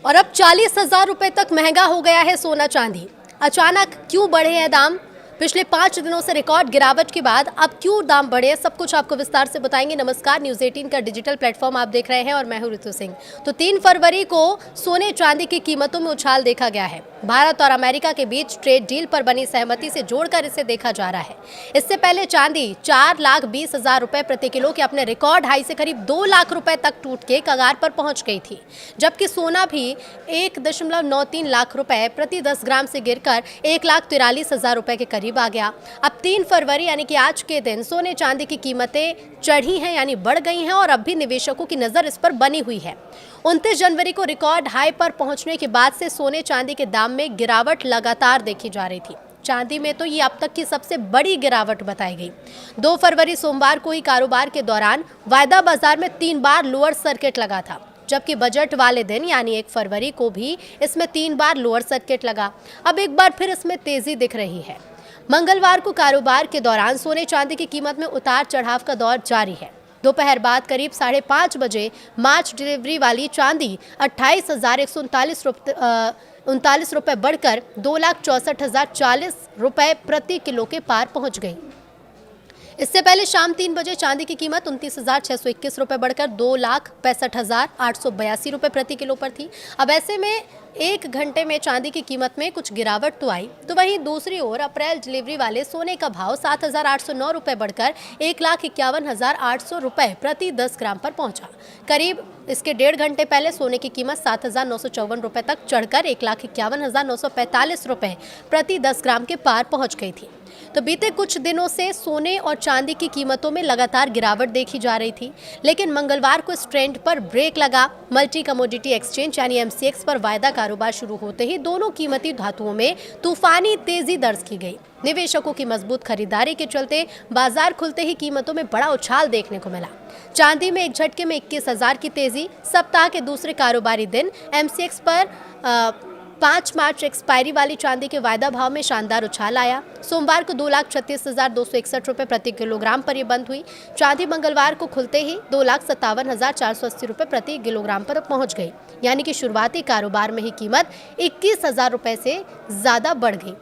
और अब 40,000 रुपए तक महंगा हो गया है सोना चांदी। अचानक क्यों बढ़े हैं दाम? पिछले 5 दिनों से रिकॉर्ड गिरावट के बाद अब क्यों दाम बढ़े, सब कुछ आपको विस्तार से बताएंगे। नमस्कार, न्यूज़ 18 का डिजिटल प्लेटफॉर्म आप देख रहे हैं और मैं हूं ऋतु सिंह। तो 3 फरवरी को सोने चांदी की कीमतों में उछाल देखा गया है। भारत और अमेरिका के बीच ट्रेड डील पर बनी सहमति से जोड़कर इसे देखा जा रहा है। इससे पहले चांदी 4,20,000 रुपए प्रति किलो के अपने रिकॉर्ड हाई से करीब 2 लाख रुपए तक टूट के कगार पर पहुंच गई थी, जबकि सोना भी 1.93 लाख रुपए प्रति 10 ग्राम से गिरकर 1,43,000 रुपए के करीब आ गया। अब 3 फरवरी यानी कि आज के दिन सोने चांदी की कीमतें चढ़ी हैं, यानी बढ़ गई हैं, और अब भी निवेशकों की नजर इस पर बनी हुई है। 29 जनवरी को रिकॉर्ड हाई पर पहुंचने के बाद से सोने चांदी के दाम में गिरावट लगातार देखी जा रही थी। चांदी में तो ये अब तक की सबसे बड़ी गिरावट बताई गई। 2 फरवरी सोमवार को ही कारोबार के दौरान वायदा बाजार में 3 बार लोअर सर्किट लगा था, जबकि बजट वाले दिन यानी 1 फरवरी को भी इसमें 3 बार लोअर सर्किट लगा। अब एक बार फिर इसमें तेजी दिख रही है। मंगलवार को कारोबार के दौरान सोने चांदी की कीमत में उतार चढ़ाव का दौर जारी है। दोपहर बाद करीब 5:30 बजे मार्च डिलीवरी वाली चांदी 28,139 रुपए बढ़कर 2,64,040 रुपए प्रति किलो के पार पहुंच गई। इससे पहले शाम 3 बजे चांदी की कीमत 29,621 रुपए बढ़कर 2,65,882 रुपए प्रति किलो पर थी। अब ऐसे में 1 घंटे में चांदी की कीमत में कुछ गिरावट तो आई, तो वहीं दूसरी ओर अप्रैल डिलीवरी वाले सोने का भाव 7,809 रुपए बढ़कर 1,51,800 रुपए प्रति 10 ग्राम पर पहुंचा। करीब इसके 1.5 घंटे पहले सोने की कीमत 7,954 रुपए तक चढ़कर 1,51,945 रुपए प्रति 10 ग्राम के पार पहुंच गई थी। तो बीते कुछ दिनों से सोने और चांदी की कीमतों में लगातार गिरावट देखी जा रही थी, लेकिन मंगलवार को इस ट्रेंड पर ब्रेक लगा। मल्टी कमोडिटी एक्सचेंज यानी एमसीएक्स पर वायदा कारोबार शुरू होते ही दोनों कीमती धातुओं में तूफानी तेजी दर्ज की गई। निवेशकों की मजबूत खरीदारी के चलते बाजार खुलते ही कीमतों में बड़ा उछाल देखने को मिला। चांदी में एक झटके में 21,000 की तेजी। सप्ताह के दूसरे कारोबारी दिन एमसीएक्स पर 5 मार्च एक्सपायरी वाली चांदी के वायदा भाव में शानदार उछाल आया। सोमवार को 2,36,261 रुपए प्रति किलोग्राम पर यह बंद हुई। चांदी मंगलवार को खुलते ही 2,57,480 रुपए प्रति किलोग्राम पर पहुंच गई, यानी कि शुरुआती कारोबार में ही कीमत 21,000 रुपए से ज्यादा बढ़ गई।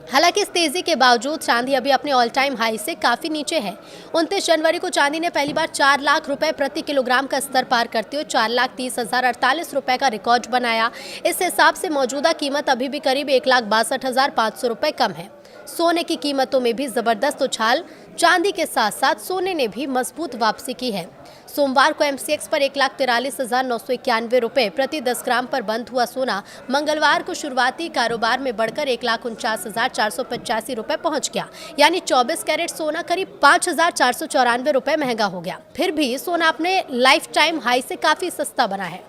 हालांकि इस तेजी के बावजूद चांदी अभी अपने ऑल टाइम हाई से काफी नीचे है। 29 जनवरी को चांदी ने पहली बार 4 लाख रुपए प्रति किलोग्राम का स्तर पार करते हुए 4,30,048 रुपए का रिकॉर्ड बनाया। इस हिसाब से मौजूदा कीमत अभी भी करीब 1,62,500 रुपए कम है। सोने की कीमतों में भी जबरदस्त उछाल। चांदी के साथ साथ सोने ने भी मजबूत वापसी की है। सोमवार को एमसीएक्स पर 1,43,991 रुपए प्रति 10 ग्राम पर बंद हुआ सोना मंगलवार को शुरुआती कारोबार में बढ़कर 1,49,485 रुपए पहुंच गया, यानी 24 कैरेट सोना करीब 5,494 रुपए महंगा हो गया। फिर भी सोना अपने लाइफ टाइम हाई से काफी सस्ता बना है।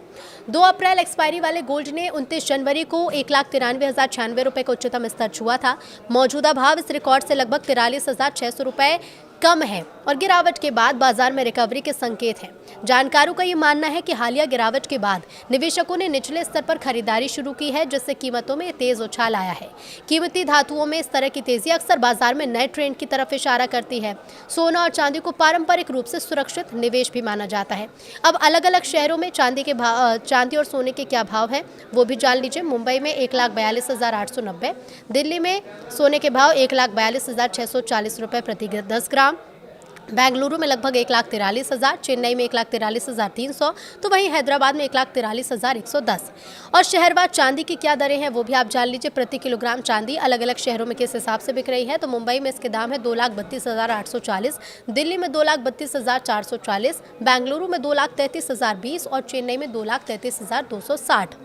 2 अप्रैल एक्सपायरी वाले गोल्ड ने 29 जनवरी को 1,93,096 रुपए का उच्चतम स्तर छुआ था। मौजूदा भाव इस रिकॉर्ड से लगभग 43,600 रुपए कम है और गिरावट के बाद बाजार में रिकवरी के संकेत हैं। जानकारों का ये मानना है कि हालिया गिरावट के बाद निवेशकों ने निचले स्तर पर खरीदारी शुरू की है, जिससे कीमतों में तेज उछाल आया है। कीमती धातुओं में इस तरह की तेजी अक्सर बाजार में नए ट्रेंड की तरफ इशारा करती है। सोना और चांदी को पारंपरिक रूप से सुरक्षित निवेश भी माना जाता है। अब अलग अलग शहरों में चांदी और सोने के क्या भाव है वो भी जान लीजिए। मुंबई में 1,42,890, दिल्ली में सोने के भाव 1,42,640 रुपए प्रति 10 ग्राम, बेंगलुरु में लगभग 1,43,000, चेन्नई में 1,43,300, तो वहीं हैदराबाद में 1,43,110। और शहरवार चांदी की क्या दरें हैं वो भी आप जान लीजिए। प्रति किलोग्राम चांदी अलग अलग शहरों में किस हिसाब से बिक रही है, तो मुंबई में इसके दाम है 2,32,840, दिल्ली में 2,32,440, बेंगलुरु में 2,33,020 और चेन्नई में 2,33,260।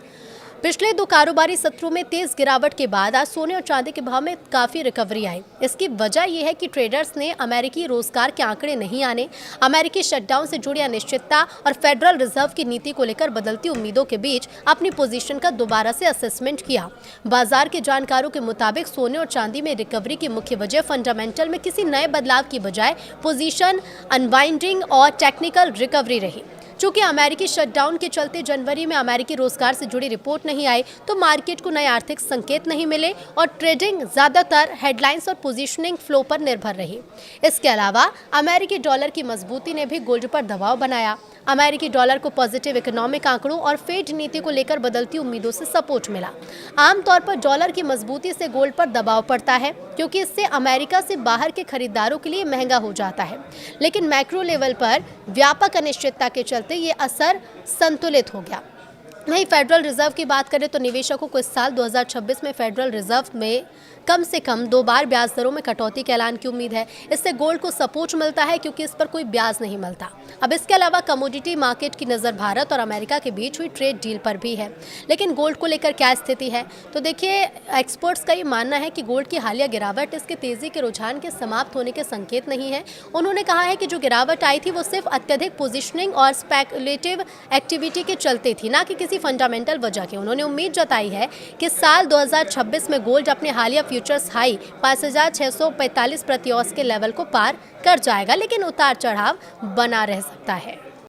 पिछले 2 कारोबारी सत्रों में तेज गिरावट के बाद आज सोने और चांदी के भाव में काफी रिकवरी आई। इसकी वजह यह है कि ट्रेडर्स ने अमेरिकी रोजगार के आंकड़े नहीं आने, अमेरिकी शटडाउन से जुड़ी अनिश्चितता और फेडरल रिजर्व की नीति को लेकर बदलती उम्मीदों के बीच अपनी पोजीशन का दोबारा से असेसमेंट किया। बाजार के जानकारों के मुताबिक सोने और चांदी में रिकवरी की मुख्य वजह फंडामेंटल में किसी नए बदलाव की बजाय पोजीशन अनवाइंडिंग और टेक्निकल रिकवरी रही। चूंकि अमेरिकी शटडाउन के चलते जनवरी में अमेरिकी रोजगार से जुड़ी रिपोर्ट नहीं आई, तो मार्केट को नए आर्थिक संकेत नहीं मिले और ट्रेडिंग ज्यादातर हेडलाइंस और पोजीशनिंग फ्लो पर निर्भर रही। इसके अलावा अमेरिकी डॉलर की मजबूती ने भी गोल्ड पर दबाव बनाया। अमेरिकी डॉलर को पॉजिटिव इकोनॉमिक आंकड़ों और फेड नीति को लेकर बदलती उम्मीदों से सपोर्ट मिला। आमतौर पर डॉलर की मजबूती से गोल्ड पर दबाव पड़ता है, क्योंकि इससे अमेरिका से बाहर के खरीदारों के लिए महंगा हो जाता है। लेकिन मैक्रो लेवल पर व्यापक अनिश्चितता के चलते ये असर संतुलित हो गया। वहीं फेडरल रिजर्व की बात करें तो निवेशकों को इस साल 2026 में फेडरल रिजर्व में कम से कम 2 बार ब्याज दरों में कटौती के ऐलान की उम्मीद है। इससे गोल्ड को सपोर्ट मिलता है, क्योंकि इस पर कोई ब्याज नहीं मिलता। अब इसके अलावा कमोडिटी मार्केट की नज़र भारत और अमेरिका के बीच हुई ट्रेड डील पर भी है। लेकिन गोल्ड को लेकर क्या स्थिति है, तो देखिए, एक्सपर्ट्स का ये मानना है कि गोल्ड की हालिया गिरावट इसके तेजी के रुझान के समाप्त होने के संकेत नहीं है। उन्होंने कहा है कि जो गिरावट आई थी वो सिर्फ अत्यधिक पोजिशनिंग और स्पेकुलेटिव एक्टिविटी के चलते थी, ना कि किसी फंडामेंटल वजह के। उन्होंने उम्मीद जताई है कि साल 2026 में गोल्ड अपने हालिया फ्यूचर्स हाई 5645 प्रति औंस के लेवल को पार कर जाएगा, लेकिन उतार चढ़ाव बना रह सकता है।